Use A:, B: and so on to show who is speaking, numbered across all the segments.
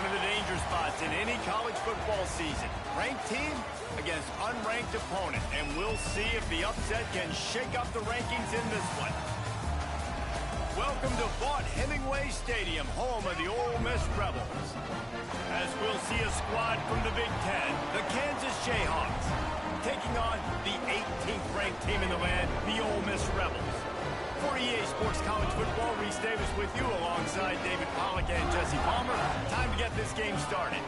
A: One of the danger spots in any college football season. Ranked team against unranked opponent. And we'll see if the upset can shake up the rankings in this one. Welcome to Vaught-Hemingway Stadium, home of the Ole Miss Rebels. As we'll see a squad from the Big Ten, the Kansas Jayhawks, taking on the 18th ranked team in the land, the Ole Miss Rebels. For EA Sports College Football, Reese Davis with you alongside David Pollack and Jesse Palmer. Time to get this game started.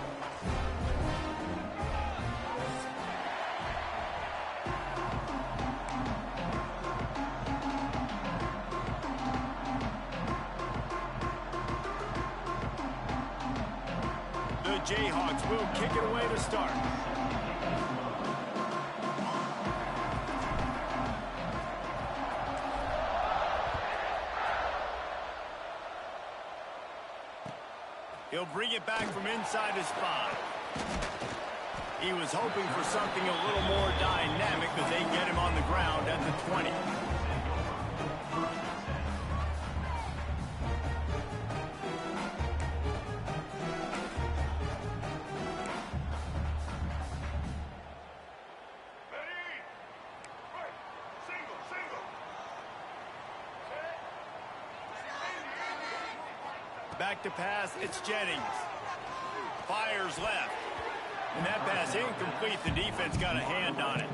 A: The Jayhawks will kick it away to start. He'll bring it back from inside his 5. He was hoping for something a little more dynamic, but they get him on the ground at the 20. Back to pass, it's Jennings. Fires left. And that pass incomplete. The defense got a hand on it.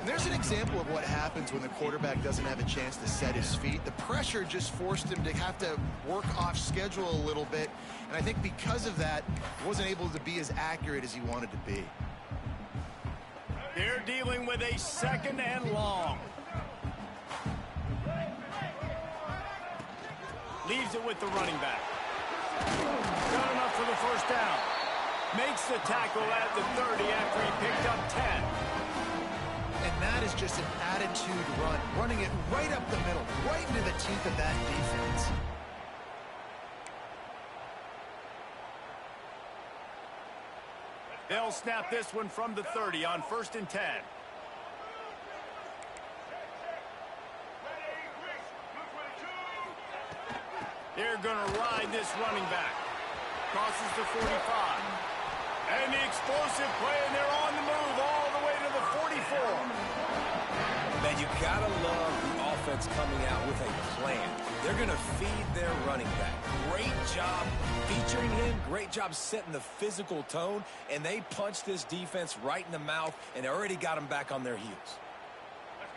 B: There's an example of what happens when the quarterback doesn't have a chance to set his feet. The pressure just forced him to have to work off schedule a little bit. And I think because of that, he wasn't able to be as accurate as he wanted to be.
A: They're dealing with a 2nd and long. Leaves it with the running back. Got enough for the first down. Makes the tackle at the 30 after he picked up 10.
B: And that is just an attitude run. Running it right up the middle, right into the teeth of that defense.
A: They'll snap this one from the 30 on 1st and 10. They're going to ride this running back. Crosses the 45. And the explosive play, and they're on the move all the way to the 44.
C: Man, you got to love the offense coming out with a plan. They're going to feed their running back. Great job featuring him. Great job setting the physical tone. And they punched this defense right in the mouth and already got them back on their heels.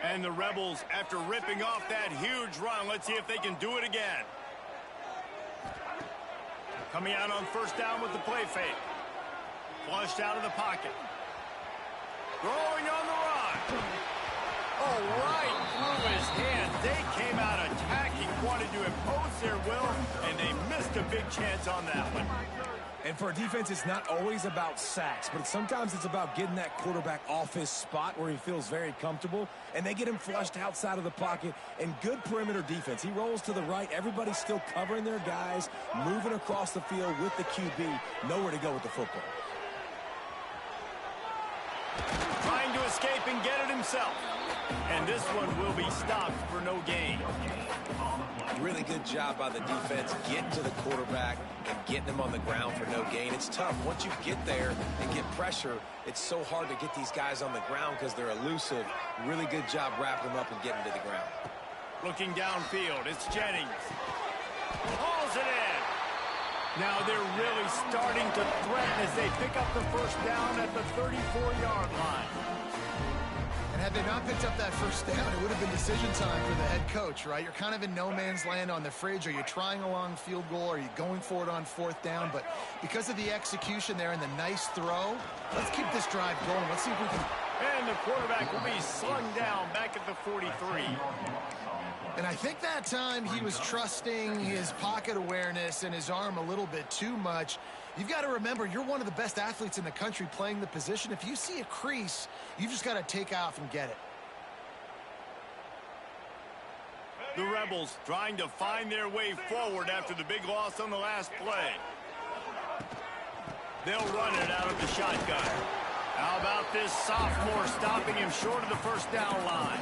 A: And the Rebels, after ripping off that huge run, let's see if they can do it again. Coming out on 1st down with the play fake. Flushed out of the pocket. Throwing on the run. Oh, right through his hands. They came out attacking, wanted to impose their will, and they missed a big chance on that one.
C: And for a defense, it's not always about sacks, but sometimes it's about getting that quarterback off his spot where he feels very comfortable, and they get him flushed outside of the pocket, and good perimeter defense. He rolls to the right. Everybody's still covering their guys, moving across the field with the QB. Nowhere to go with the football.
A: Trying to escape and get it himself. And this one will be stopped for no gain.
C: Really good job by the defense getting to the quarterback and getting him on the ground for no gain. It's tough. Once you get there and get pressure, it's so hard to get these guys on the ground because they're elusive. Really good job wrapping them up and getting to the ground.
A: Looking downfield, it's Jennings. Hauls it in. Now they're really starting to threaten as they pick up the first down at the 34-yard line.
B: And had they not picked up that first down, it would have been decision time for the head coach, right? You're kind of in no man's land on the fridge. Are you trying a long field goal? Are you going for it on 4th down? But because of the execution there and the nice throw, let's keep this drive going. Let's see if we can...
A: And the quarterback will be slung down back at the 43.
B: And I think that time he was trusting his pocket awareness and his arm a little bit too much. You've got to remember, you're one of the best athletes in the country playing the position. If you see a crease, you've just got to take off and get it.
A: The Rebels trying to find their way forward after the big loss on the last play. They'll run it out of the shotgun. How about this sophomore stopping him short of the first down line?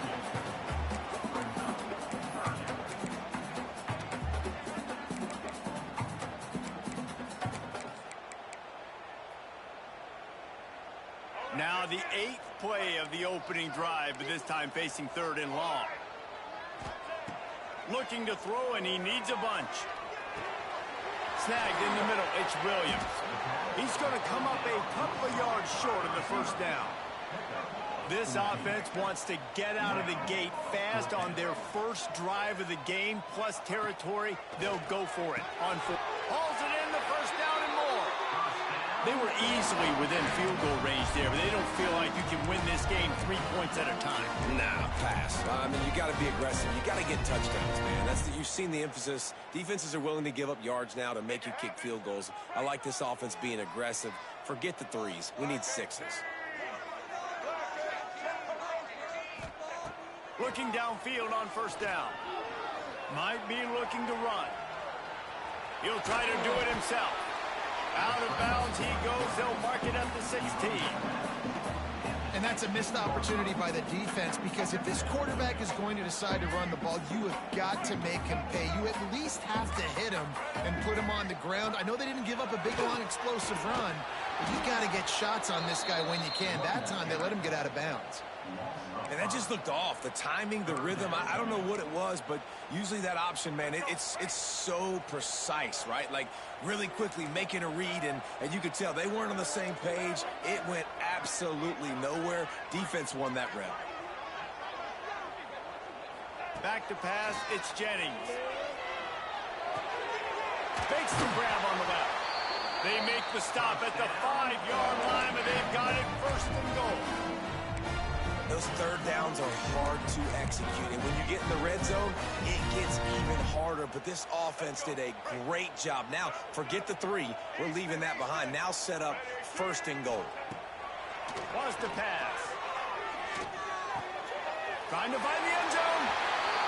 A: Now the 8th play of the opening drive, but this time facing 3rd and long. Looking to throw, and he needs a bunch. Snagged in the middle, it's Williams. He's going to come up a couple of yards short of the first down. This offense wants to get out of the gate fast on their first drive of the game, plus territory. They'll go for it. Hauls it in, the first down and more. They were easily within field goal range there, but they don't feel like you can win this game 3 points at a time.
C: Nah, pass. I mean, you got to be aggressive. You got to get touchdowns, man. You've seen the emphasis. Defenses are willing to give up yards now to make you kick field goals. I like this offense being aggressive. Forget the 3s. We need 6s.
A: Looking downfield on first down. Might be looking to run. He'll try to do it himself. Out of bounds he goes. They'll mark it at the 16.
B: And that's a missed opportunity by the defense, because if this quarterback is going to decide to run the ball, you have got to make him pay. You at least have to hit him and put him on the ground. I know they didn't give up a big, long, explosive run, but you got to get shots on this guy when you can. That time they let him get out of bounds.
C: And that just looked off. The timing, the rhythm, I don't know what it was, but usually that option, man, it's so precise, right? Like, really quickly making a read, and you could tell they weren't on the same page. It went absolutely nowhere. Defense won that rep.
A: Back to pass, it's Jennings. Fakes the grab on the left. They make the stop at the 5-yard line, and they've got it 1st and goal.
C: Those 3rd downs are hard to execute. And when you get in the red zone, it gets even harder. But this offense did a great job. Now, forget the 3. We're leaving that behind. Now set up 1st and goal.
A: Wants to pass. Trying to find the end zone.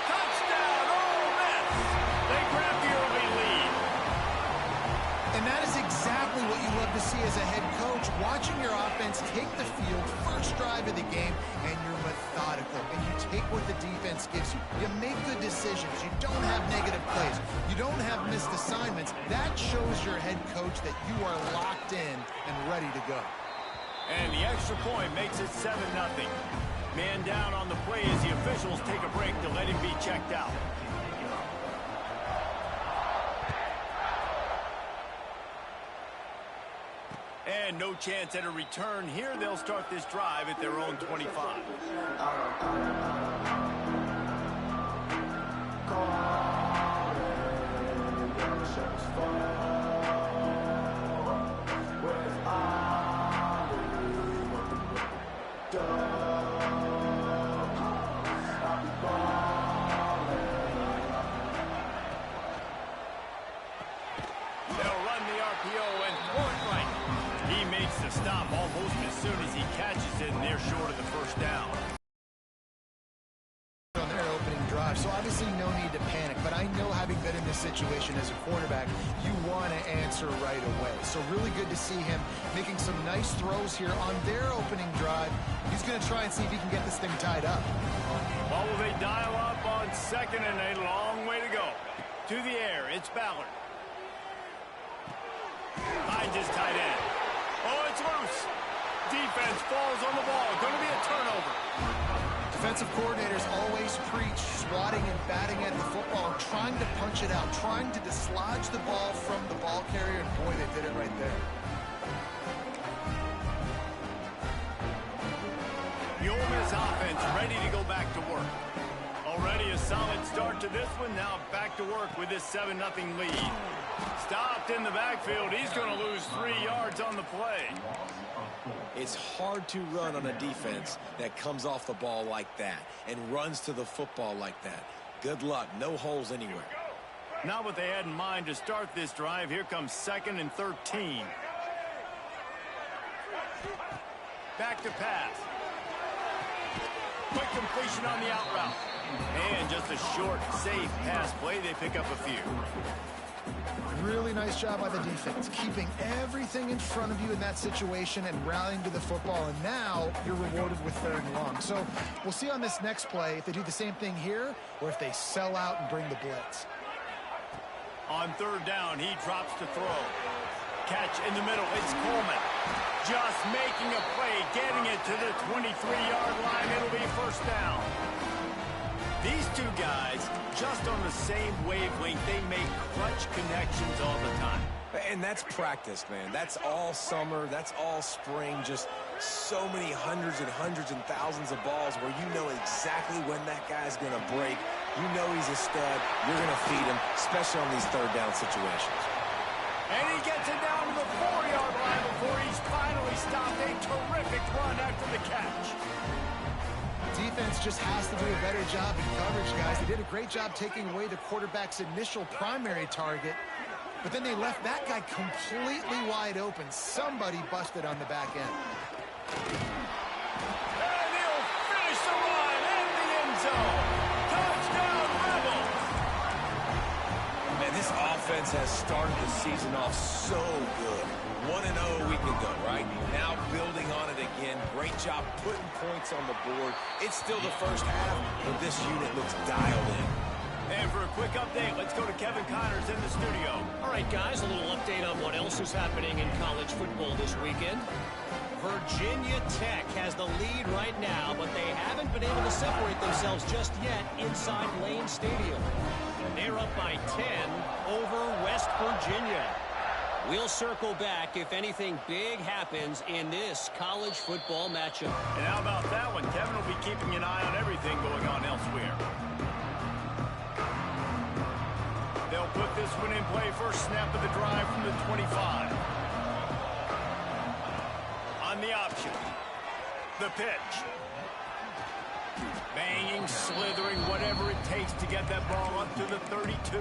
A: Touchdown, Ole Miss. They grab the early lead.
B: And that is exactly what you love to see as a head coach, watching your offense take the field, first drive of the game, and you're methodical, and you take what the defense gives you. You make good decisions. You don't have negative plays. You don't have missed assignments. That shows your head coach that you are locked in and ready to go.
A: And the extra point makes it 7-0. Man down on the play as the officials take a break to let him be checked out. And no chance at a return here. They'll start this drive at their own 25. They'll run the RPO and throw it right. He makes the stop almost as soon as he catches it, and they're short of the first down.
B: On their opening drive, so obviously no need to panic, but I know, having been in this situation as a quarterback, you want to answer right away. So really good to see him making some nice throws here on their opening drive. He's going to try and see if he can get this thing tied up.
A: Well, will they dial up on 2nd and a long way to go? To the air, it's Ballard. Finds his tight end. Oh, it's loose. Defense falls on the ball. Going to be a turnover.
B: Defensive coordinators always preach swatting and batting at the football, and trying to punch it out, trying to dislodge the ball from the ball carrier, and boy, they did it right there.
A: The Ole Miss offense ready to go back to work. Already a solid start to this one. Now back to work with this 7-0 lead. Stopped in the backfield. He's going to lose 3 yards on the play.
C: It's hard to run on a defense that comes off the ball like that and runs to the football like that. Good luck. No holes anywhere.
A: Not what they had in mind to start this drive. Here comes 2nd and 13. Back to pass. Quick completion on the out route. And just a short, safe pass play. They pick up a few.
B: Really nice job by the defense, keeping everything in front of you in that situation and rallying to the football. And now you're rewarded with 3rd and long. So we'll see on this next play if they do the same thing here or if they sell out and bring the blitz.
A: On 3rd down, he drops to throw. Catch in the middle. It's Coleman. Just making a play, getting it to the 23-yard line. It'll be first down. These two guys, just on the same wavelength, they make clutch connections all the time.
C: And that's practice, man. That's all summer. That's all spring. Just so many hundreds and thousands of balls where you know exactly when that guy's going to break. You know he's a stud. You're going to feed him, especially on these third down situations.
A: And he gets it down to the 4-yard line before he's finally stopped. A terrific run after the catch.
B: Defense just has to do a better job in coverage, guys. They did a great job taking away the quarterback's initial primary target, but then they left that guy completely wide open. Somebody busted on the back end.
A: And he'll finish the run in the end zone. Touchdown, Rebels!
C: Man, this offense has started the season off so good. 1-0 a week ago, right? Now building on it again. Great job putting points on the board. It's still the first half, but this unit looks dialed in.
A: And for a quick update, let's go to Kevin Connors in the studio.
D: All right, guys, a little update on what else is happening in college football this weekend. Virginia Tech has the lead right now, but they haven't been able to separate themselves just yet inside Lane Stadium. They're up by 10 over West Virginia. We'll circle back if anything big happens in this college football matchup.
A: And how about that one? Kevin will be keeping an eye on everything going on elsewhere. They'll put this one in play. First snap of the drive from the 25. On the option. The pitch. Banging, slithering, whatever it takes to get that ball up to the 32.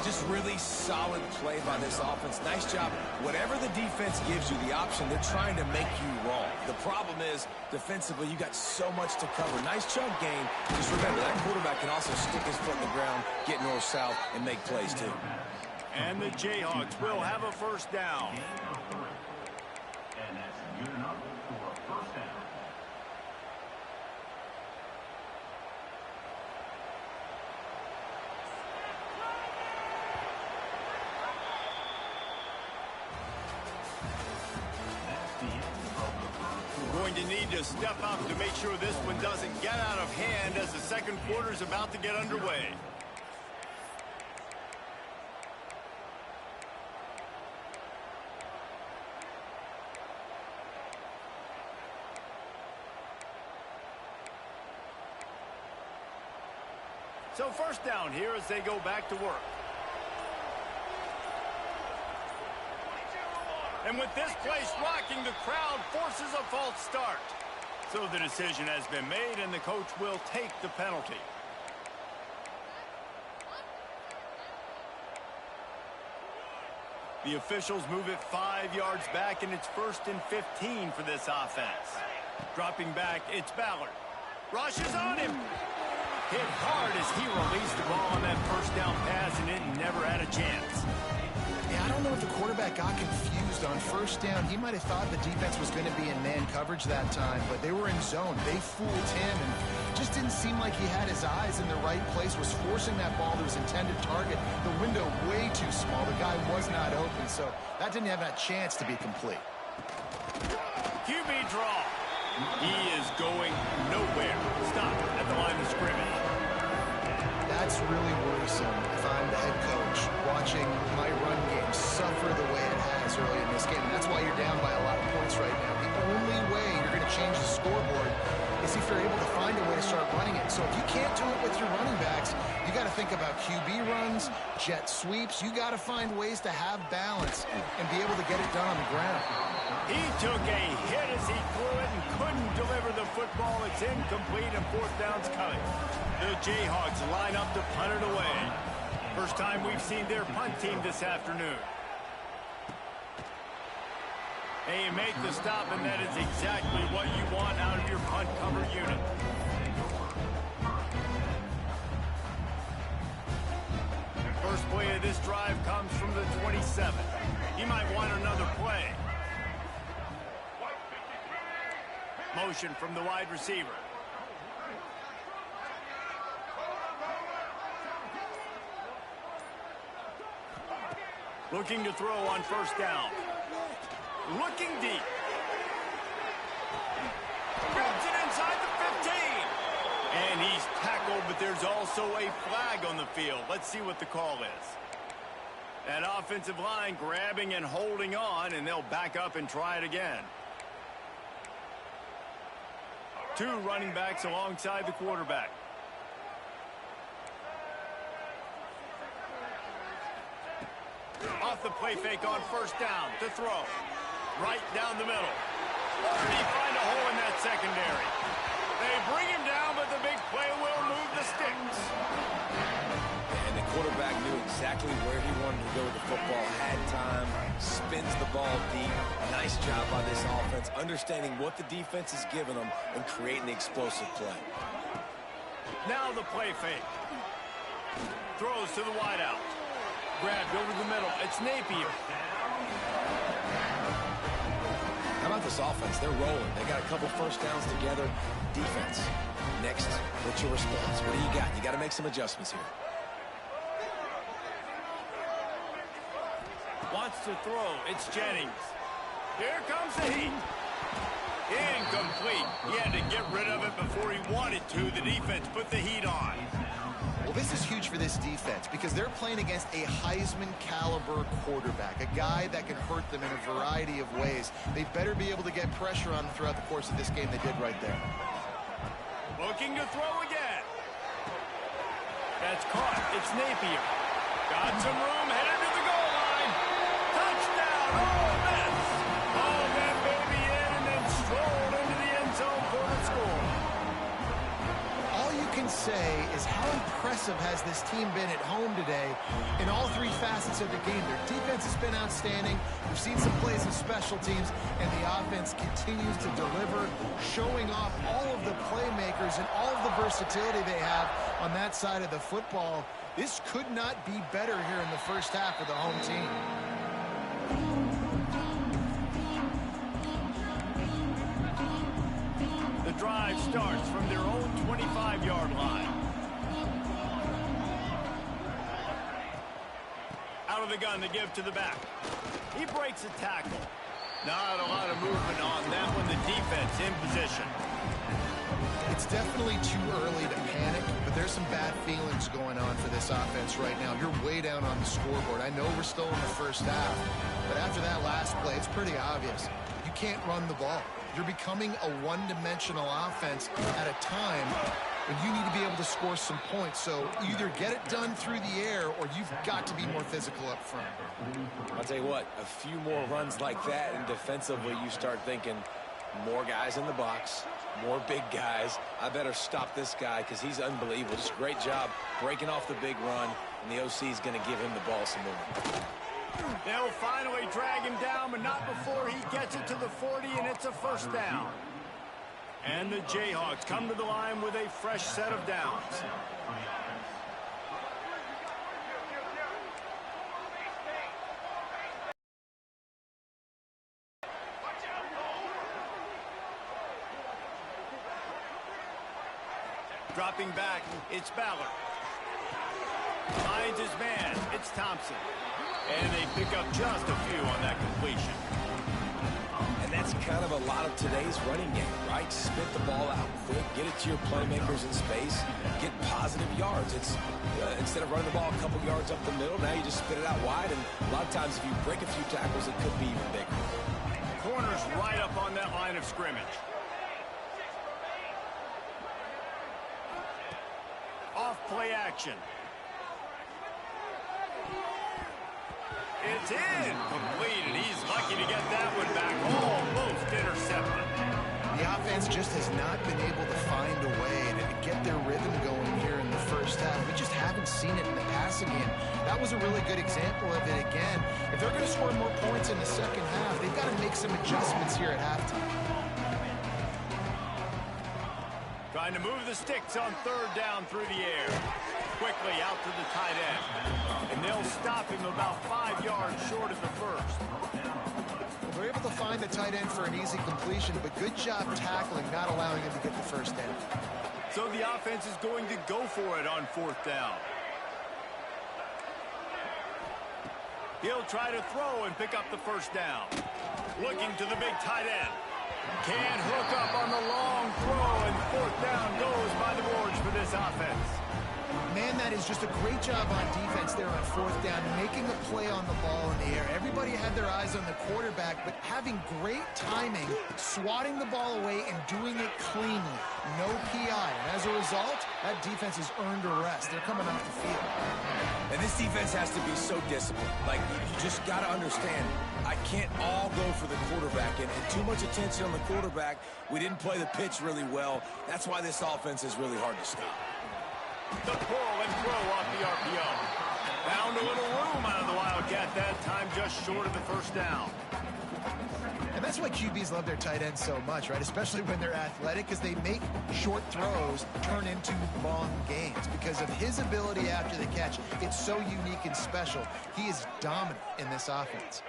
C: Just really solid play by this offense. Nice job. Whatever the defense gives you the option, they're trying to make you wrong. The problem is, defensively, you got so much to cover. Nice chunk game. Just remember, that quarterback can also stick his foot in the ground, get north-south, and make plays, too.
A: And the Jayhawks will have a first down.
E: And that's good enough for a first down.
A: Going to need to step up to make sure this one doesn't get out of hand as the second quarter is about to get underway. So first down here as they go back to work. And with this place rocking, the crowd forces a false start. So the decision has been made, and the coach will take the penalty. The officials move it 5 yards back, and it's 1st and 15 for this offense. Dropping back, it's Ballard. Rushes on him. Hit hard as he released the ball on that first down pass, and it never had a chance.
B: Yeah, I don't know if the quarterback got confused on first down. He might have thought the defense was going to be in man coverage that time, but they were in zone. They fooled him, and just didn't seem like he had his eyes in the right place, was forcing that ball to his intended target. The window way too small. The guy was not open, so that didn't have a chance to be complete.
A: QB draw. He is going nowhere. Stop at the line of scrimmage.
B: That's really worrisome if I'm the head coach watching my run game suffer the way it has early in this game. And that's why you're down by a lot of points right now. The only way you're going to change the scoreboard is if you're able to find a way to start running it. So if you can't do it with your running backs, you got to think about QB runs, jet sweeps. You got to find ways to have balance and be able to get it done on the ground.
A: He took a hit as he threw it and couldn't deliver the football. It's incomplete and fourth down's coming. The Jayhawks line up to punt it away. First time we've seen their punt team this afternoon. And you make the stop, and that is exactly what you want out of your punt cover unit. First play of this drive comes from the 27. He might want another play. Motion from the wide receiver. Looking to throw on first down. Looking deep. Grabs it inside the 15. And he's tackled, but there's also a flag on the field. Let's see what the call is. That offensive line grabbing and holding on, and they'll back up and try it again. Two running backs alongside the quarterback. Off the play fake on first down to throw. Right down the middle. Did he find a hole in that secondary? They bring him down, but the big play will move the sticks.
C: And the quarterback knew exactly where he wanted to go with the football, had time, spins the ball deep. Nice job by this offense, understanding what the defense is giving them and creating the explosive play.
A: Now the play fake. Throws to the wideout. Grabbed over the middle. It's Napier.
C: How about this offense? They're rolling. They got a couple first downs together. Defense. Next, what's your response? What do you got? You got to make some adjustments here.
A: Wants to throw. It's Jennings. Here comes the heat. Incomplete. He had to get rid of it before he wanted to. The defense put the heat on.
B: Well, this is huge for this defense because they're playing against a Heisman-caliber quarterback, a guy that can hurt them in a variety of ways. They better be able to get pressure on them throughout the course of this game. They did right there.
A: Looking to throw again. That's caught. It's Napier. Got some room, headed to the goal line. Touchdown, Ole Miss. Haul that baby in and then strolled into the end zone for the score.
B: All you can say is how impressive has this team been at home today in all three facets of the game. Their defense has been outstanding. We've seen some plays of special teams, and the offense continues to deliver, showing off all of the playmakers and all of the versatility they have on that side of the football. This could not be better here in the first half of the home team.
A: The drive starts from their own 25-yard line. Out of the gun to give to the back. He breaks a tackle. Not a lot of movement on that one. The defense in position.
B: It's definitely too early to panic, but there's some bad feelings going on for this offense right now. You're way down on the scoreboard. I know we're still in the first half, but after that last play, it's pretty obvious. You can't run the ball. You're becoming a one-dimensional offense at a time when you need to be able to score some points. So either get it done through the air or you've got to be more physical up front.
C: I'll tell you what, a few more runs like that, and defensively you start thinking more guys in the box, more big guys. I better stop this guy because he's unbelievable. Just a great job breaking off the big run, and the OC is going to give him the ball some more.
A: They'll finally drag him down, but not before he gets it to the 40, and it's a first down. And the Jayhawks come to the line with a fresh set of downs. Dropping back, it's Ballard. Finds his man, it's Thompson. And they pick up just a few on that completion.
C: And that's kind of a lot of today's running game, right? Spit the ball out quick, get it to your playmakers in space, get positive yards. It's instead of running the ball a couple yards up the middle, now you just spit it out wide, and a lot of times if you break a few tackles, it could be even bigger.
A: Corner's right up on that line of scrimmage. Off play action. It's in. Complete, and he's lucky to get that one back. Almost intercepted.
B: The offense just has not been able to find a way to get their rhythm going here in the first half. We just haven't seen it in the passing game. That was a really good example of it again. If they're going to score more points in the second half, they've got to make some adjustments here at halftime.
A: Trying to move the sticks on third down through the air. Quickly out to the tight end. And they'll stop him about 5 yards short of the first.
B: Well, they're able to find the tight end for an easy completion, but good job tackling, not allowing him to get the first down.
A: So the offense is going to go for it on fourth down. He'll try to throw and pick up the first down. Looking to the big tight end. Can't hook up on the long throw, and fourth down goes by the boards for this offense.
B: Man, that is just a great job on defense there on fourth down, making a play on the ball in the air. Everybody had their eyes on the quarterback, but having great timing, swatting the ball away, and doing it cleanly. No PI. And as a result, that defense has earned a rest. They're coming off the field.
C: And this defense has to be so disciplined. Like, you just got to understand, I can't all go for the quarterback. And too much attention on the quarterback. We didn't play the pitch really well. That's why this offense is really hard to stop.
A: The pull and throw off the RPO. Found a little room out of the Wildcat that time, just short of the first down.
B: And that's why QBs love their tight ends so much, right? Especially when they're athletic, because they make short throws turn into long gains. Because of his ability after the catch, it's so unique and special. He is dominant in this offense.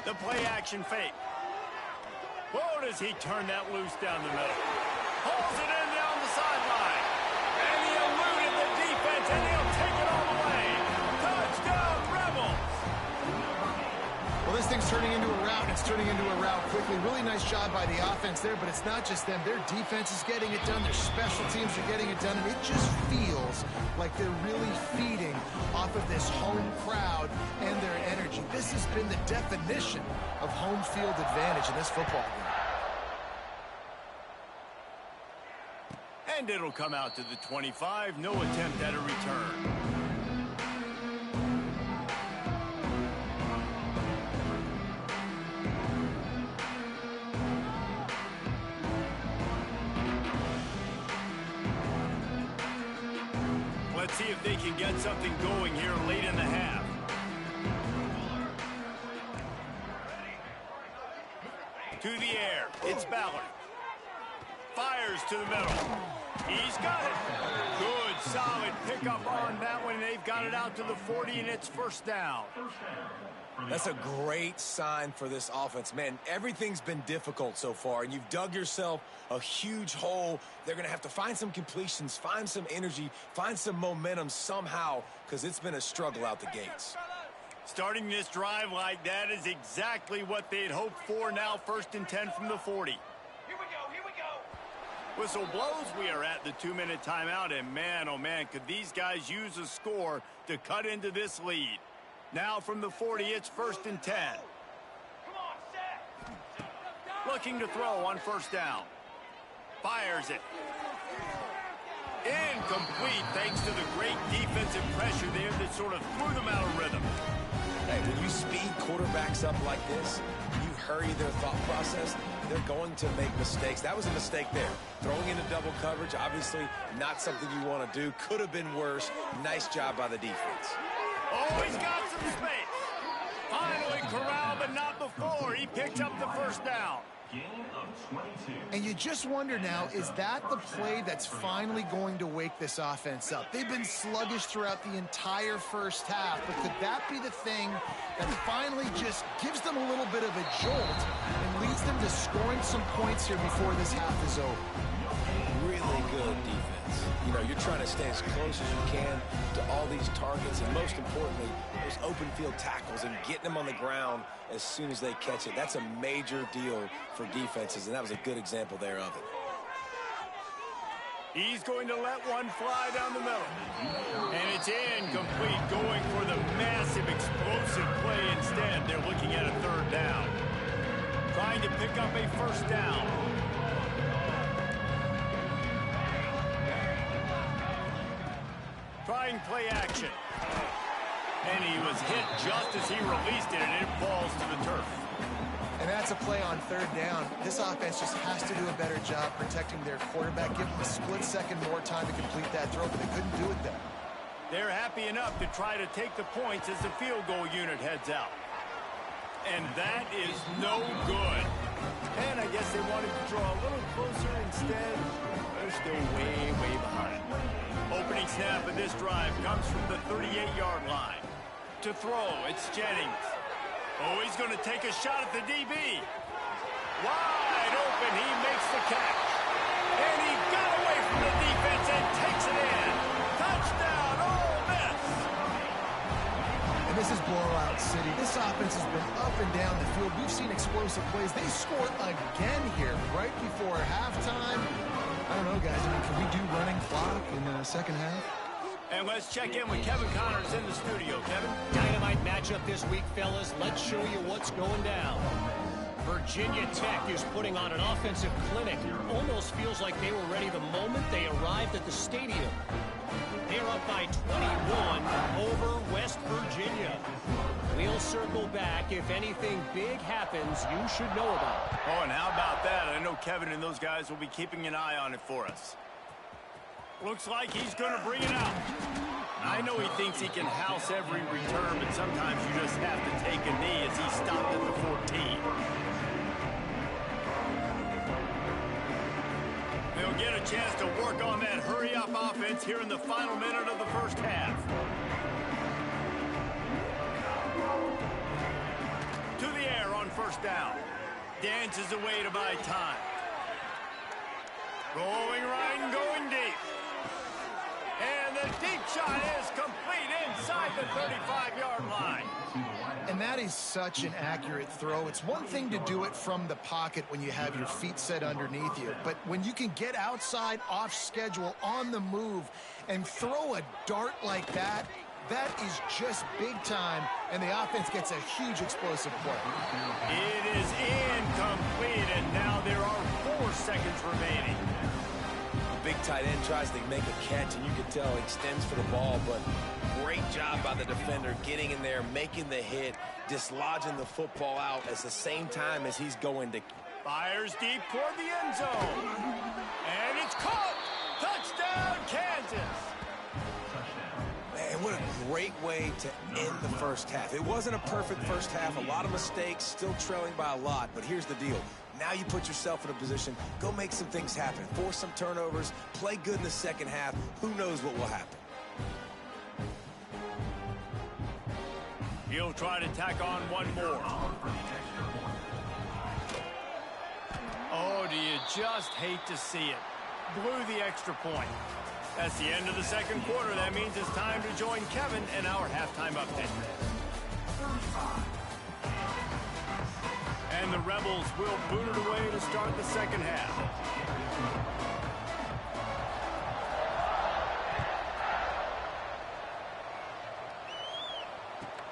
A: The play-action fake. Whoa, does he turn that loose down the middle. Pulls it in down the sideline. And he eluded the defense, and he'll take it all the way. Touchdown, Rebels!
B: Well, this thing's turning into a rout, and it's turning into a rout quickly. Really nice job by the offense there, but it's not just them. Their defense is getting it done. Their special teams are getting it done, and it just feels like they're really feeding off of this home crowd and their energy. This has been the definition of home field advantage in this football game.
A: And it'll come out to the 25. No attempt at a return. Let's see if they can get something going here late in the half. To the air. It's Ballard. Fires to the middle. He's got it. Good, solid pickup on that one. They've got it out to the 40, and it's first down.
C: That's a great sign for this offense. Man, everything's been difficult so far, and you've dug yourself a huge hole. They're going to have to find some completions, find some energy, find some momentum somehow, because it's been a struggle out the gates.
A: Starting this drive like that is exactly what they'd hoped for. Now first and 10 from the 40. Whistle blows. We are at the 2-minute timeout, and man, oh man, could these guys use a score to cut into this lead. Now from the 40, it's first and 10. Looking to throw on first down. Fires it. Incomplete, thanks to the great defensive pressure there that sort of threw them out of rhythm.
C: Hey, when you speed quarterbacks up like this, you hurry their thought process, they're going to make mistakes. That was a mistake there. Throwing into double coverage, obviously not something you want to do. Could have been worse. Nice job by the defense.
A: Oh, he's got some space. Finally corralled, but not before. He picked up the first down.
B: And you just wonder now, is that the play that's finally going to wake this offense up? They've been sluggish throughout the entire first half, but could that be the thing that finally just gives them a little bit of a jolt and leads them to scoring some points here before this half is over?
C: Really good defense. You know, you're trying to stay as close as you can to all these targets, and most importantly, those open field tackles and getting them on the ground as soon as they catch it. That's a major deal for defenses, and that was a good example there of it.
A: He's going to let one fly down the middle. And it's incomplete, going for the massive explosive play instead. They're looking at a third down. Trying to pick up a first down. Trying play action. And he was hit just as he released it, and it falls to the turf.
B: And that's a play on third down. This offense just has to do a better job protecting their quarterback. Give them a split second more time to complete that throw, but they couldn't do it there.
A: They're happy enough to try to take the points as the field goal unit heads out. And that is no good. And I guess they wanted to draw a little closer instead. They're still way, way behind. Opening snap of this drive comes from the 38-yard line. To throw, it's Jennings. Oh, he's going to take a shot at the DB. Wide open, he makes the catch. And he got away from the defense and takes it in. Touchdown, Ole Miss.
B: this is blowout city. This offense has been up and down the field. We've seen explosive plays. They score again here right before halftime. I don't know, guys. I mean, can we do running clock in the second half?
A: And let's check in with Kevin Connors in the studio. Kevin?
D: Dynamite matchup this week, fellas. Let's show you what's going down. Virginia Tech is putting on an offensive clinic. Almost feels like they were ready the moment they arrived at the stadium. They're up by 21 over West Virginia. We'll circle back. If anything big happens, you should know about it.
A: Oh, and how about that? I know Kevin and those guys will be keeping an eye on it for us. Looks like he's going to bring it out. I know he thinks he can house every return, but sometimes you just have to take a knee as he stopped at the 14. They'll get a chance to work on that hurry-up offense here in the final minute of the first half. To the air on first down. Dances away to buy time. Going right and going deep. And the deep shot is complete inside the 35-yard line.
B: And that is such an accurate throw. It's one thing to do it from the pocket when you have your feet set underneath you, but when you can get outside, off schedule, on the move, and throw a dart like that, that is just big time, and the offense gets a huge explosive play.
A: It is incomplete, and now there are 4 seconds remaining.
C: Big tight end tries to make a catch, and you can tell he extends for the ball, but great job by the defender getting in there, making the hit, dislodging the football out at the same time as he's going to.
A: Fires deep toward the end zone. And it's caught. Touchdown, Kansas.
C: Man, what a great way to end the first half. It wasn't a perfect first half, a lot of mistakes, still trailing by a lot, but here's the deal. Now you put yourself in a position, go make some things happen, force some turnovers, play good in the second half. Who knows what will happen?
A: He'll try to tack on one more. Oh, do you just hate to see it? Blew the extra point. That's the end of the second quarter. That means it's time to join Kevin in our halftime update. And the Rebels will boot it away to start the second half.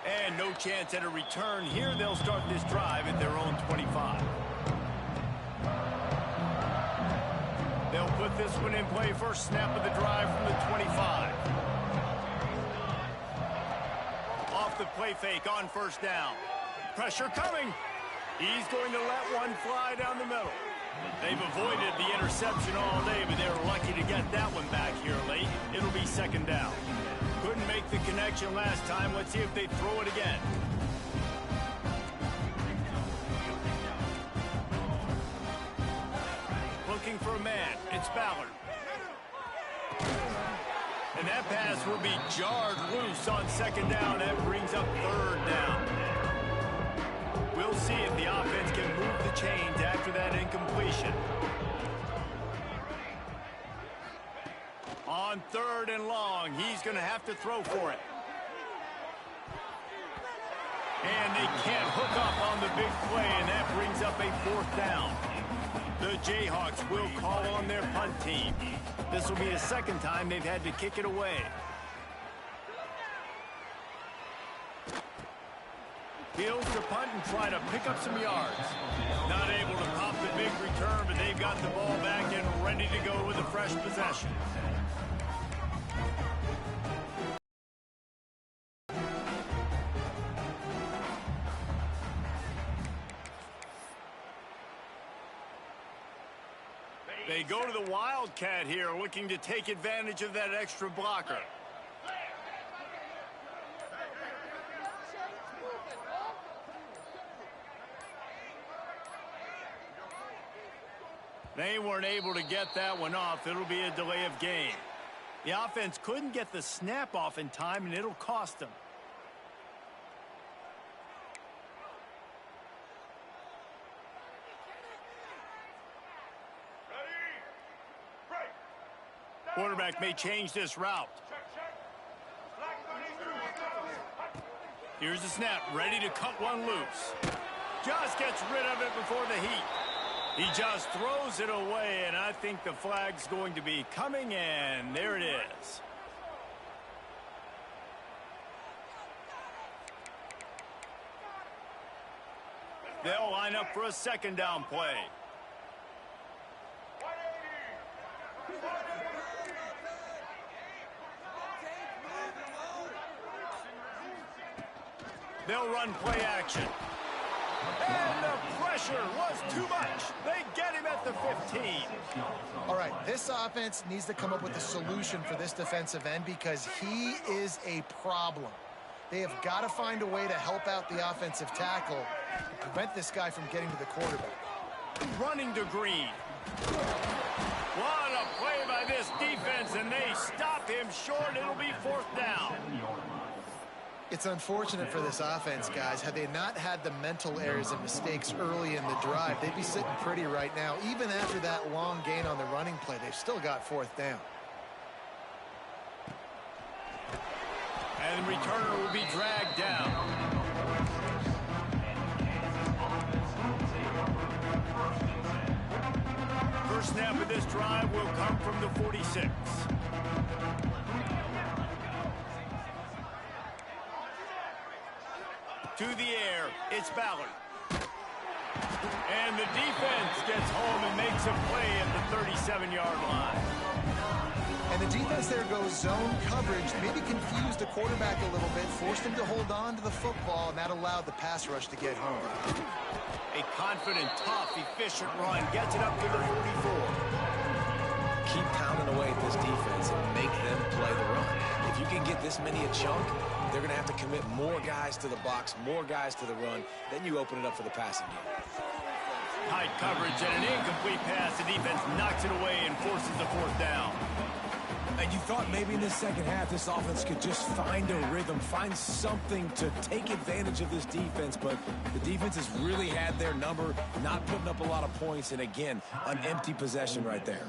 A: And no chance at a return here. They'll start this drive at their own 25. They'll put this one in play. First snap of the drive from the 25. Off the play fake on first down. Pressure coming. He's going to let one fly down the middle. They've avoided the interception all day, but they were lucky to get that one back here late. It'll be second down. Couldn't make the connection last time. Let's see if they throw it again. Looking for a man. It's Ballard. And that pass will be jarred loose on second down. That brings up third down. We'll see if the offense can move the chains after that incompletion. On third and long, he's going to have to throw for it. And they can't hook up on the big play, and that brings up a fourth down. The Jayhawks will call on their punt team. This will be the second time they've had to kick it away. Fields to punt and try to pick up some yards. Not able to pop the big return, but they've got the ball back and ready to go with a fresh possession. They go to the Wildcat here, looking to take advantage of that extra blocker. They weren't able to get that one off. It'll be a delay of game. The offense couldn't get the snap off in time, and it'll cost them. Quarterback may change this route. Here's the snap, ready to cut one loose. Just gets rid of it before the heat. He just throws it away, and I think the flag's going to be coming in. There it is. They'll line up for a second down play. They'll run play action. And the pressure was too much. They get him at the 15.
B: All right, this offense needs to come up with a solution for this defensive end because he is a problem. They have got to find a way to help out the offensive tackle and prevent this guy from getting to the quarterback.
A: Running to Green. What a play by this defense, and they stop him short. It'll be fourth down.
B: It's unfortunate for this offense, guys. Had they not had the mental errors and mistakes early in the drive, they'd be sitting pretty right now. Even after that long gain on the running play, they've still got fourth down.
A: And the returner will be dragged down. First snap of this drive will come from the 46. To the air, it's Ballard. And the defense gets home and makes a play at the 37-yard line.
B: And the defense there goes zone coverage, maybe confused the quarterback a little bit, forced him to hold on to the football, and that allowed the pass rush to get home.
A: A confident, tough, efficient run gets it up to the 44.
C: Keep pounding away at this defense and make them play the run. If you can get this many a chunk, they're going to have to commit more guys to the box, more guys to the run. Then you open it up for the passing game.
A: Tight coverage and an incomplete pass. The defense knocks it away and forces the fourth down.
C: And you thought maybe in the second half this offense could just find a rhythm, find something to take advantage of this defense, but the defense has really had their number, not putting up a lot of points, and again, an empty possession right there.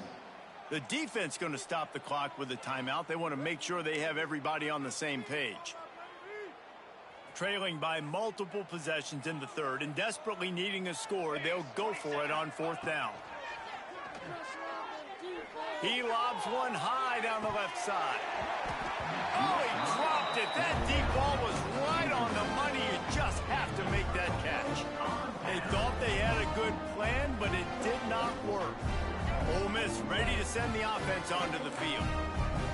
A: The defense going to stop the clock with a timeout. They want to make sure they have everybody on the same page. Trailing by multiple possessions in the third and desperately needing a score, they'll go for it on fourth down. He lobs one high down the left side. Oh, he dropped it. That deep ball was right on the money. You just have to make that catch. They thought they had a good plan, but it did not work. Ole Miss ready to send the offense onto the field.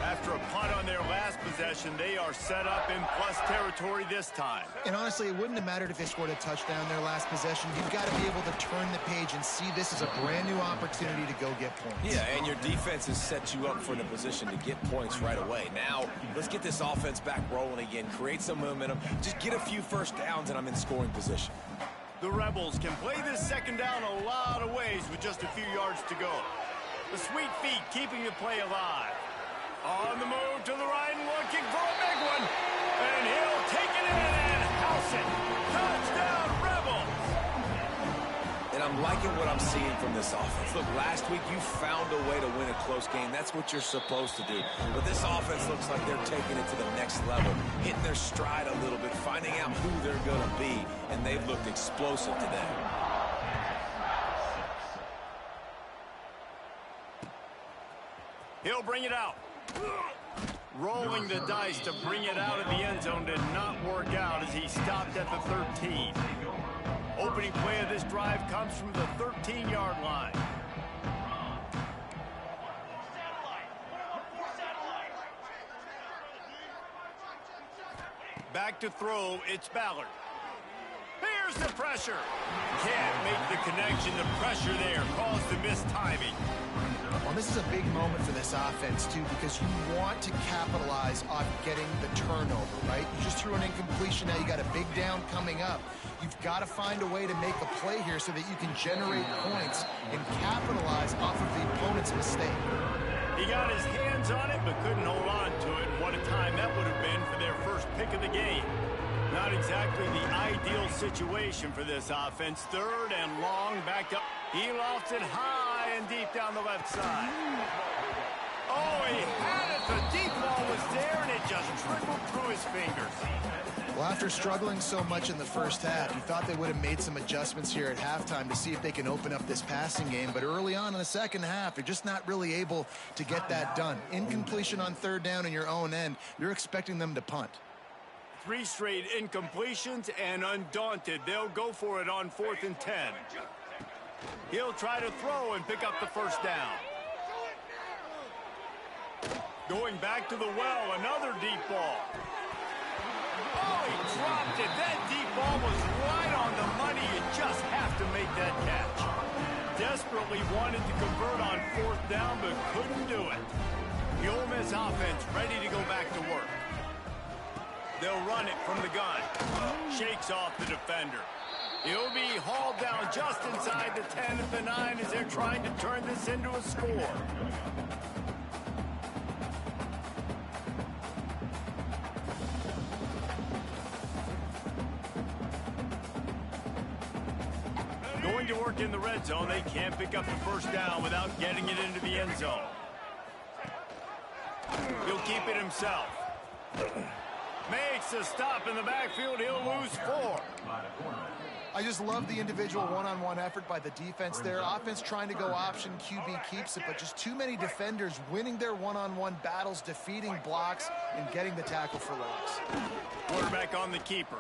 A: After a punt on their last possession, they are set up in plus territory this time.
B: And honestly, it wouldn't have mattered if they scored a touchdown their last possession. You've got to be able to turn the page and see this as a brand new opportunity to go get points.
C: Yeah, and your defense has set you up for the position to get points right away. Now, let's get this offense back rolling again, create some momentum, just get a few first downs, and I'm in scoring position.
A: The Rebels can play this second down a lot of ways with just a few yards to go. The sweet feet keeping the play alive. On the move to the right and looking for a big one. And he'll take it in and house it. Touchdown, Rebels!
C: And I'm liking what I'm seeing from this offense. Look, last week you found a way to win a close game. That's what you're supposed to do. But this offense looks like they're taking it to the next level, hitting their stride a little bit, finding out who they're going to be, and they've looked explosive today.
A: He'll bring it out. Rolling the dice to bring it out of the end zone did not work out as he stopped at the 13. Opening play of this drive comes from the 13-yard line. Back to throw, it's Ballard. Here's the pressure. Can't make the connection. The pressure there caused the missed timing.
B: Well, this is a big moment for this offense, too, because you want to capitalize on getting the turnover, right? You just threw an incompletion. Now you got a big down coming up. You've got to find a way to make a play here so that you can generate points and capitalize off of the opponent's mistake.
A: He got his hands on it, but couldn't hold on to it. What a time that would have been for their first pick of the game. Not exactly the ideal situation for this offense. Third and long, back up. He lofts it high and deep down the left side. Oh, he had it. The deep ball was there, and it just trickled through his fingers.
B: Well, after struggling so much in the first half, you thought they would have made some adjustments here at halftime to see if they can open up this passing game. But early on in the second half, they're just not really able to get that done. Incompletion on third down in your own end, you're expecting them to punt.
A: 3 straight incompletions, and undaunted, they'll go for it on 4th and 10. He'll try to throw and pick up the first down. Going back to the well, another deep ball. Oh, he dropped it. That deep ball was right on the money. You just have to make that catch. Desperately wanted to convert on 4th down, but couldn't do it. The Ole Miss offense ready to go back to work. They'll run it from the gun. Shakes off the defender. He'll be hauled down just inside the 10 at the 9 as they're trying to turn this into a score. Going to work in the red zone. They can't pick up the first down without getting it into the end zone. He'll keep it himself. Makes a stop in the backfield. He'll lose 4.
B: I just love the individual one-on-one effort by the defense there. Offense trying to go option, QB keeps it, but just too many defenders winning their one-on-one battles, defeating blocks, and getting the tackle for loss.
A: Quarterback on the keeper.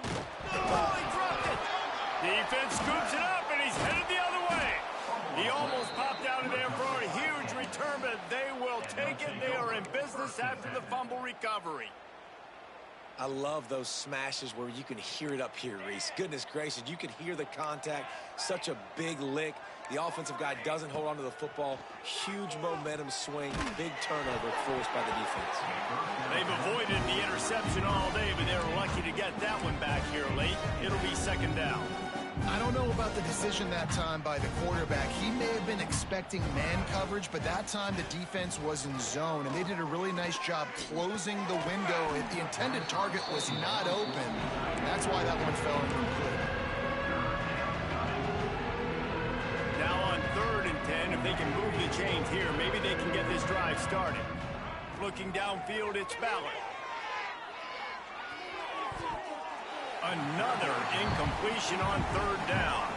A: Oh, he dropped it. Defense scoops it up, and he's headed the other way. He almost popped out of there for a huge return, but they will take it. They are in business after the fumble recovery.
C: I love those smashes where you can hear it up here, Reese. Goodness gracious, you can hear the contact. Such a big lick. The offensive guy doesn't hold on to the football. Huge momentum swing. Big turnover forced by the defense.
A: They've avoided the interception all day, but they're lucky to get that one back here late. It'll be 2nd down.
B: I don't know about the decision that time by the quarterback. He may have been expecting man coverage, but that time the defense was in zone, and they did a really nice job closing the window. If the intended target was not open, that's why that one fell incomplete.
A: Now on 3rd and 10, if they can move the chains here, maybe they can get this drive started. Looking downfield, it's Ballard. Another incompletion on 3rd down.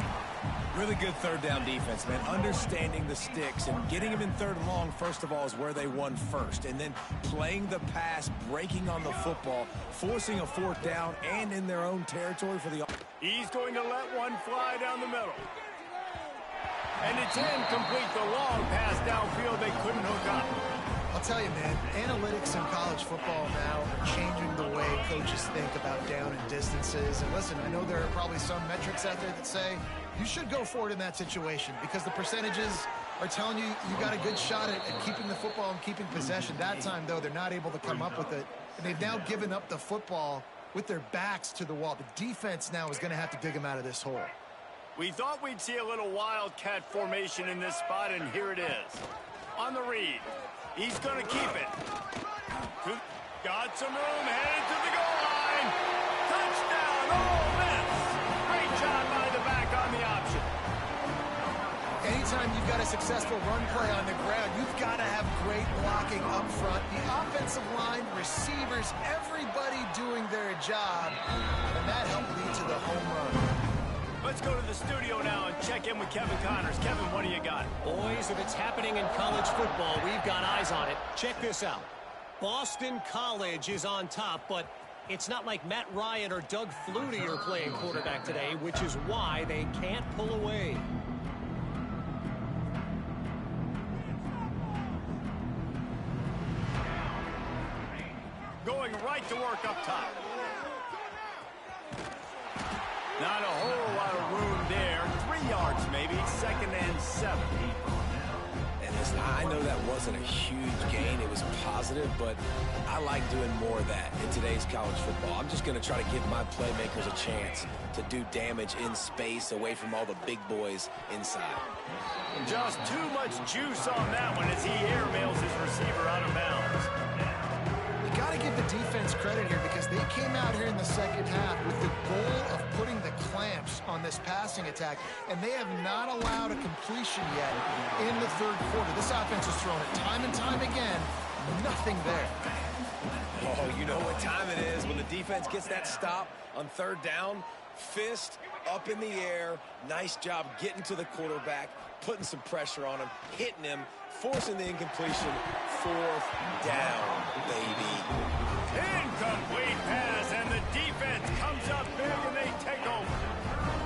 C: Really good 3rd down defense, man. Understanding the sticks and getting them in 3rd and long, first of all, is where they won first. And then playing the pass, breaking on the football, forcing a 4th down, and in their own territory for the...
A: He's going to let one fly down the middle. And it's incomplete. The long pass downfield, they couldn't hook up.
B: I'll tell you, man, analytics in college football now are changing the way coaches think about down and distances. And listen, I know there are probably some metrics out there that say you should go for it in that situation because the percentages are telling you you got a good shot at keeping the football and keeping possession. That time, though, they're not able to come up with it. And they've now given up the football with their backs to the wall. The defense now is going to have to dig them out of this hole.
A: We thought we'd see a little wildcat formation in this spot, and here it is. On the read. He's going to keep it. Got some room, headed to the goal line. Touchdown, Ole Miss. Great job by the back on the option.
B: Anytime you've got a successful run play on the ground, you've got to have great blocking up front. The offensive line, receivers, everybody doing their job. And that helped lead to the home run.
A: Let's go to the studio now and check in with Kevin Connors. Kevin, what do you got?
D: Boys, if it's happening in college football, we've got eyes on it. Check this out. Boston College is on top, but it's not like Matt Ryan or Doug Flutie are playing quarterback today, which is why they can't pull away.
A: Going right to work up top. Not a whole lot of room there. 3 yards maybe. 2nd and 7.
C: And listen, I know that wasn't a huge gain. It was positive, but I like doing more of that in today's college football. I'm just going to try to give my playmakers a chance to do damage in space away from all the big boys inside.
A: Just too much juice on that one as he airmails his receiver out of bounds.
B: You got to give the defense credit here because they came out here in the second half with the goal of putting the clamps on this passing attack, and they have not allowed a completion yet in the 3rd quarter. This offense has thrown it time and time again. Nothing there.
C: Oh, you know what time it is. When the defense gets that stop on third down, fist up in the air. Nice job getting to the quarterback, putting some pressure on him, hitting him, forcing the incompletion. Fourth down, baby.
A: Incomplete pass, and the defense comes up big, and they take over.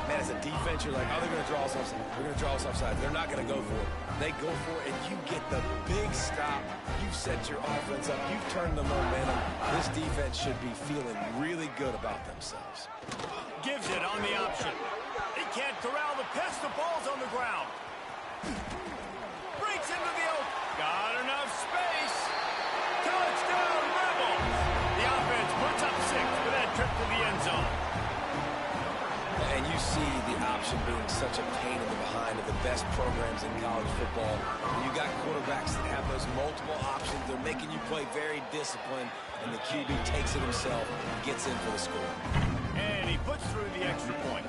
C: Man, as a defense, you're like, oh, they're going to draw us offside. They're going to draw us offside. They're not going to go for it. They go for it, and you get the big stop. You've set your offense up. You've turned the momentum. This defense should be feeling really good about themselves.
A: Gives it on the option. He can't corral the pitch. The ball's on the ground. Breaks into the open. Got enough space. Touchdown, Rebels. The offense puts up 6 for that trip to the end zone.
C: And you see the option being such a pain in the behind of the best programs in college football. You got quarterbacks that have those multiple options. They're making you play very disciplined, and the QB takes it himself and gets in for the score.
A: And he puts through the extra point.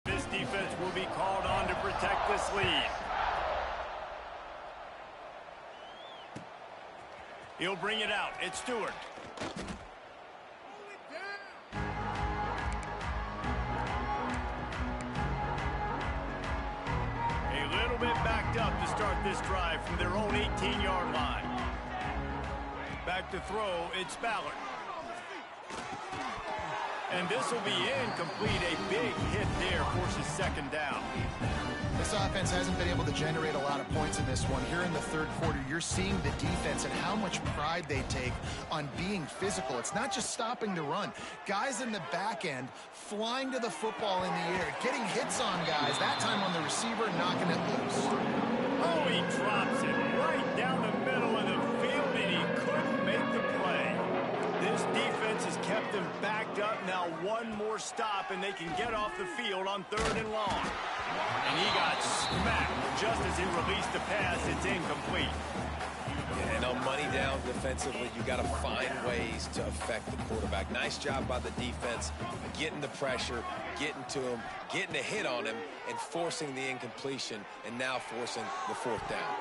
A: This defense will be called on to protect this lead. He'll bring it out. It's Stewart. Bit backed up to start this drive from their own 18-yard line. Back to throw, it's Ballard. And this will be incomplete. A big hit there forces second down.
B: This offense hasn't been able to generate a lot of points in this one. Here in the third quarter, you're seeing the defense and how much pride they take on being physical. It's not just stopping the run. Guys in the back end flying to the football in the air, getting hits on guys, that time on the receiver, knocking it loose.
A: Oh, he drops it right down the middle of the field, and he couldn't make the play. This defense has kept them backed up. Now one more stop, and they can get off the field on 3rd and long. And he got smacked just as he released the pass. It's incomplete.
C: Yeah, and on money down defensively, you got to find ways to affect the quarterback. Nice job by the defense, getting the pressure, getting to him, getting a hit on him, and forcing the incompletion, and now forcing the 4th down.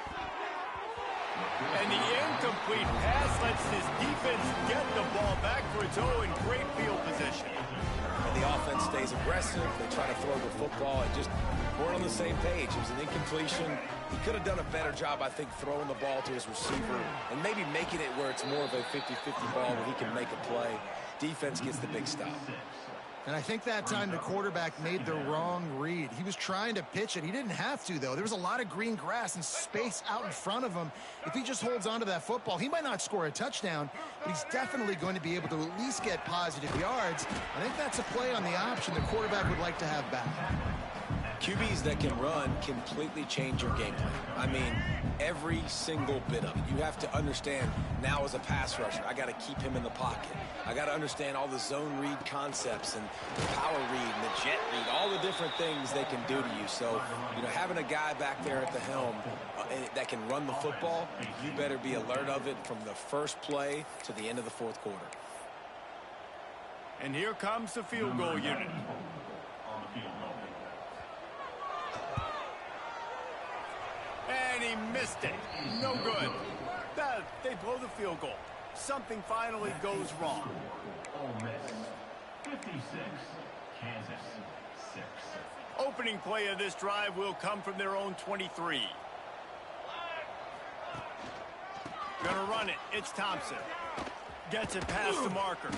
A: And the incomplete pass lets this defense get the ball back for its own great field position.
C: And the offense stays aggressive. They try to throw the football and just weren't on the same page. It was an incompletion. He could have done a better job, I think, throwing the ball to his receiver and maybe making it where it's more of a 50-50 ball where he can make a play. Defense gets the big stop.
B: And I think that time the quarterback made the wrong read. He was trying to pitch it. He didn't have to, though. There was a lot of green grass and space out in front of him. If he just holds on to that football, he might not score a touchdown, but he's definitely going to be able to at least get positive yards. I think that's a play on the option the quarterback would like to have back.
C: QBs that can run completely change your game plan. I mean, every single bit of it. You have to understand now as a pass rusher, I got to keep him in the pocket. I got to understand all the zone read concepts and the power read and the jet read, all the different things they can do to you. So, you know, having a guy back there at the helm that can run the football, you better be alert of it from the first play to the end of the 4th quarter.
A: And here comes the field goal unit.
E: On the field goal.
A: And he missed it. No good. They blow the field goal. Something finally goes wrong.
E: Ole Miss 56, Kansas 6.
A: Opening play of this drive will come from their own 23. Gonna run it. It's Thompson. Gets it past the marker.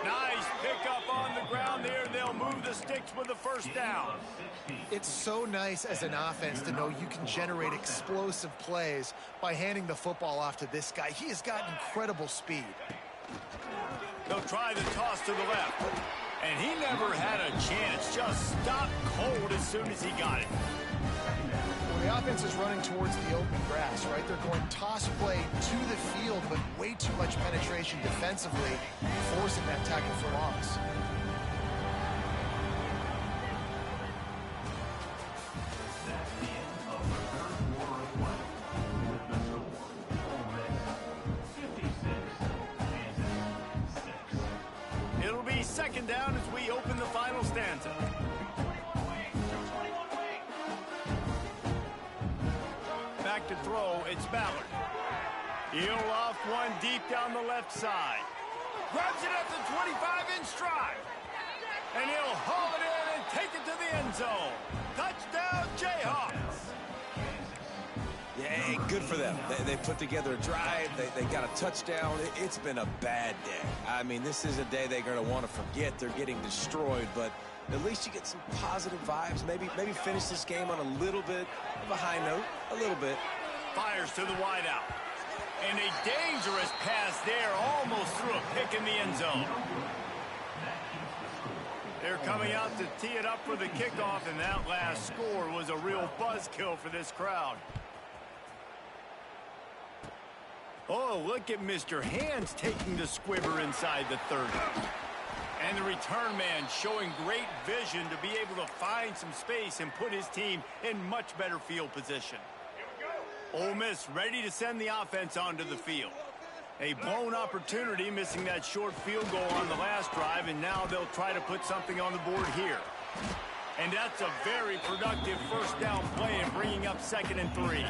A: Nice pickup on the ground there. They'll move the sticks with the 1st down.
B: It's so nice as an offense to know you can generate explosive plays by handing the football off to this guy. He has got incredible speed.
A: They'll try the toss to the left. And he never had a chance. Just stopped cold as soon as he got it.
B: Well, the offense is running towards the open grass, right? They're going toss play to the field, but way too much penetration defensively, forcing that tackle for loss.
E: That's the end of the 3rd quarter of play. With the score, Ole Miss 56, Kansas 6.
A: It'll be 2nd down as we open the final stanza. Back to throw, it's Ballard. He'll off one deep down the left side. Grabs it at the 25 in stride. And he'll haul it in and take it to the end zone. Touchdown, Jayhawks.
C: Yeah, hey, good for them. They put together a drive. They got a touchdown. It's been a bad day. I mean, this is a day they're going to want to forget. They're getting destroyed, but at least you get some positive vibes. Maybe finish this game on a little bit of a high note. A little bit.
A: Fires to the wideout. And a dangerous pass there. Almost threw a pick in the end zone. They're coming out to tee it up for the kickoff, and that last score was a real buzzkill for this crowd. Oh, look at Mr. Hands taking the squibber inside the 30. And the return man showing great vision to be able to find some space and put his team in much better field position. Ole Miss ready to send the offense onto the field. A blown opportunity, missing that short field goal on the last drive, and now they'll try to put something on the board here. And that's a very productive first down play and bringing up 2nd and 3.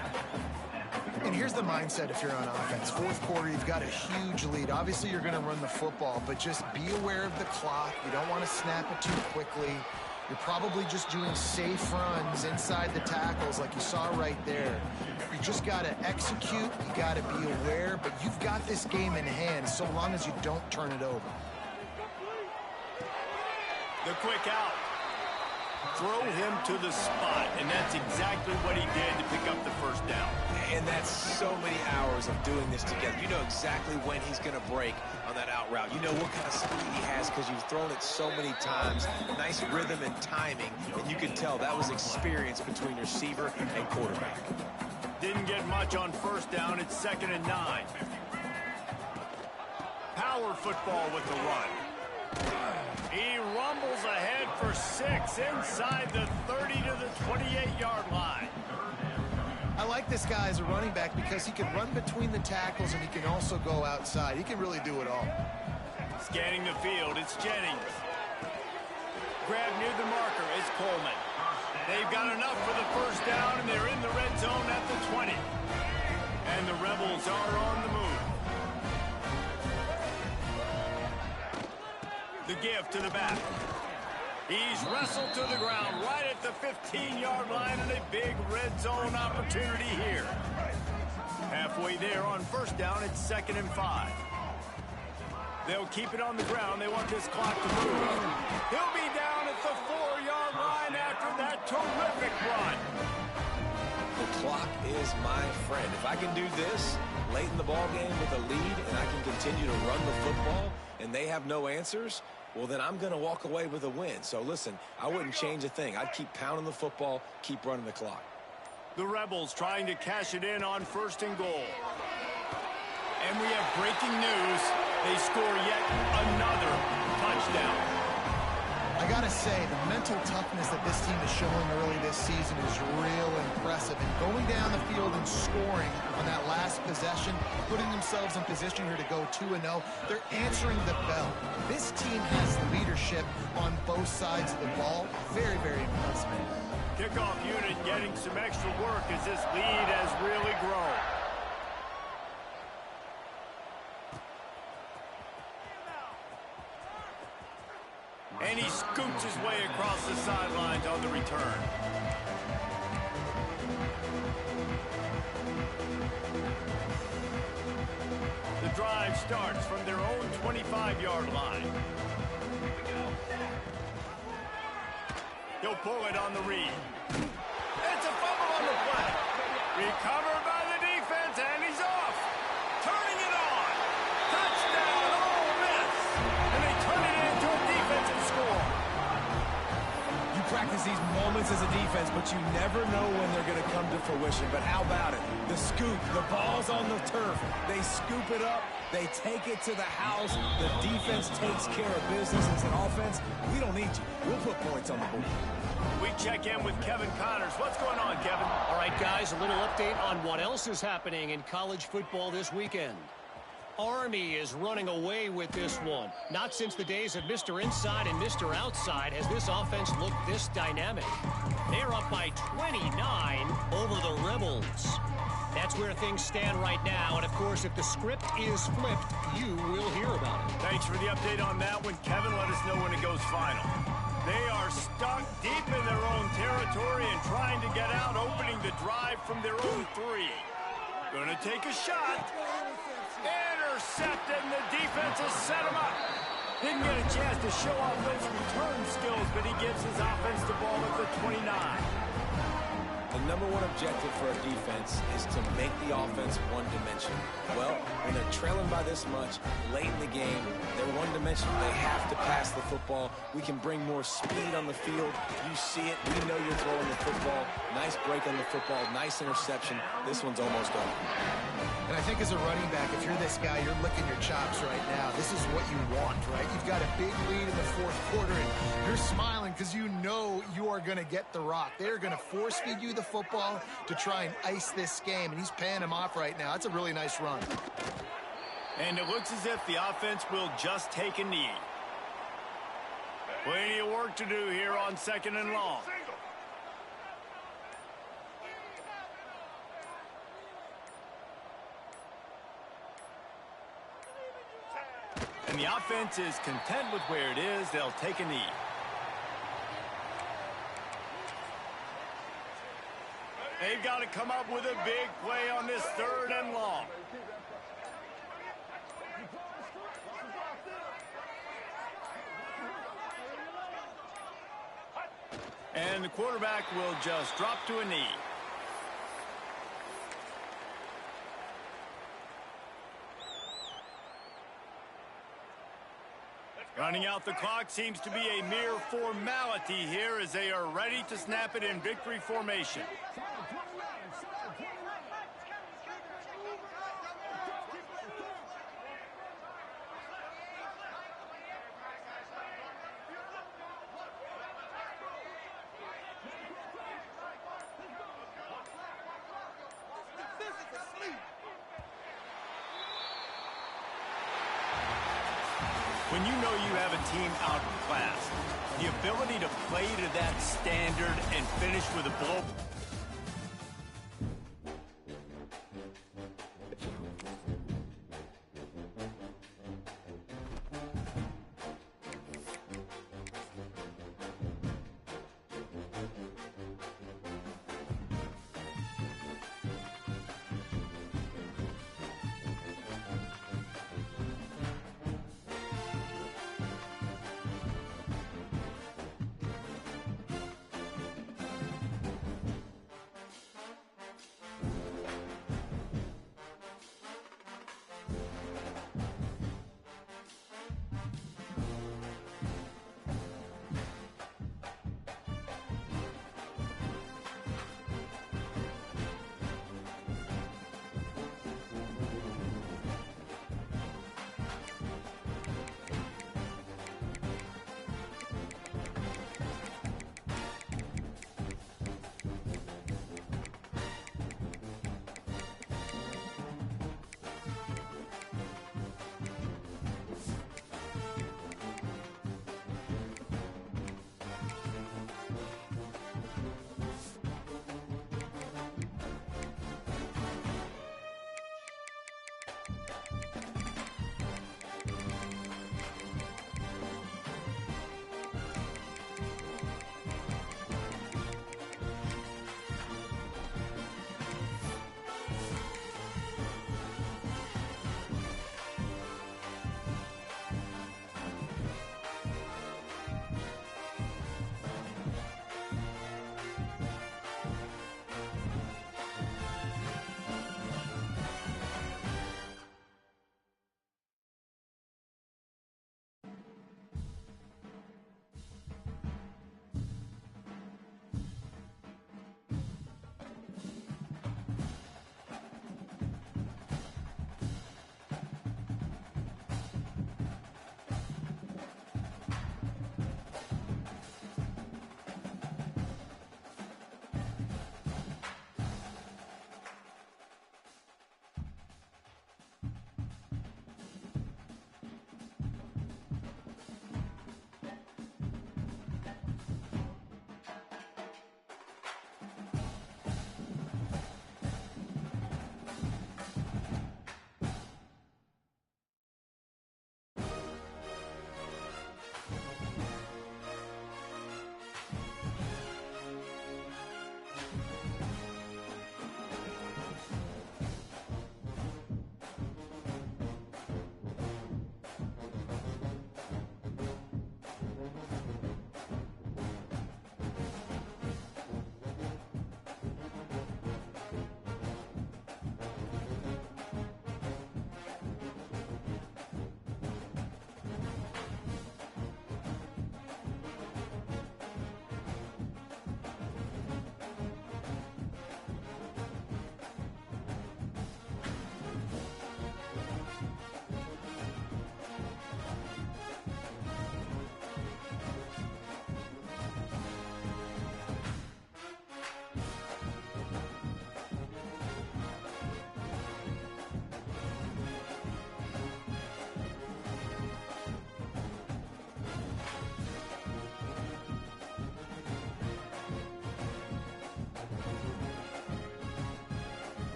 B: And here's the mindset if you're on offense. Fourth quarter, you've got a huge lead. Obviously, you're going to run the football, but just be aware of the clock. You don't want to snap it too quickly. You're probably just doing safe runs inside the tackles like you saw right there. You just got to execute. You got to be aware, but you've got this game in hand so long as you don't turn it over.
A: The quick out. Throw him to the spot, and that's exactly what he did to pick up the first down.
C: And that's so many hours of doing this together. You know exactly when he's going to break on that out route. You know what kind of speed he has because you've thrown it so many times. Nice rhythm and timing, and you can tell that was experience between receiver and quarterback.
A: Didn't get much on first down. It's 2nd and 9. Power football with the run. He rumbles ahead for 6 inside the 30 to the 28-yard line.
B: I like this guy as a running back because he can run between the tackles and he can also go outside. He can really do it all.
A: Scanning the field, it's Jennings. Grab near the marker, it's Coleman. They've got enough for the first down, and they're in the red zone at the 20. And the Rebels are on the move. The give to the back. He's wrestled to the ground right at the 15-yard line, and a big red zone opportunity here. Halfway there on first down, it's 2nd and 5. They'll keep it on the ground. They want this clock to move. He'll be down at the 4-yard line after that terrific run.
C: The clock is my friend. If I can do this late in the ball game with a lead and I can continue to run the football and they have no answers, well, then I'm going to walk away with a win. So, listen, I wouldn't change a thing. I'd keep pounding the football, keep running the clock.
A: The Rebels trying to cash it in on 1st and goal. And we have breaking news. They score yet another touchdown.
B: I got to say, the mental toughness that this team is showing early this season is real impressive. And going down the field and scoring on that last possession, putting themselves in position here to go 2-0, they're answering the bell. This team has leadership on both sides of the ball. Very, very impressive.
A: Kickoff unit getting some extra work as this lead has really grown. And he scoots his way across the sidelines on the return. The drive starts from their own 25-yard line. He'll pull it on the read. It's a fumble on the play. Recovered by the defense, and he's off. Turning it on. Touchdown, Ole Miss. And they turn it into a defensive score.
C: You practice these moments as a defense, but you never know when they're going to come to fruition. But how about it? The scoop, the ball's on the turf. They scoop it up. They take it to the house. The defense takes care of business. As an offense, we don't need you. We'll put points on the board.
A: We check in with Kevin Connors. What's going on, Kevin?
D: All right, guys, a little update on what else is happening in college football this weekend. Army is running away with this one. Not since the days of Mr. Inside and Mr. Outside has this offense looked this dynamic. They're up by 29 over the Rebels. That's where things stand right now. And, of course, if the script is flipped, you will hear about it.
A: Thanks for the update on that one, Kevin. Let us know when it goes final. They are stuck deep in their own territory and trying to get out, opening the drive from their own 3. Gonna take a shot. Intercepted, and the defense has set him up. Didn't get a chance to show off those return skills, but he gives his offense the ball at the 29.
C: The number one objective for a defense is to make the offense one-dimensional. Well, when they're trailing by this much, late in the game, they're one-dimensional. They have to pass the football. We can bring more speed on the field. You see it. We know you're throwing the football. Nice break on the football. Nice interception. This one's almost over.
B: And I think as a running back, if you're this guy, you're licking your chops right now. This is what you want, right? You've got a big lead in the fourth quarter, and you're smiling because you know you are going to get the rock. They're going to force-feed you the football to try and ice this game, and he's paying him off right now. That's a really nice run.
A: And it looks as if the offense will just take a knee. Plenty of work to do here on 2nd and long. And the offense is content with where it is. They'll take a knee. They've got to come up with a big play on this 3rd and long. And the quarterback will just drop to a knee. Running out the clock seems to be a mere formality here as they are ready to snap it in victory formation. When you know you have a team outclassed, the ability to play to that standard and finish with a blow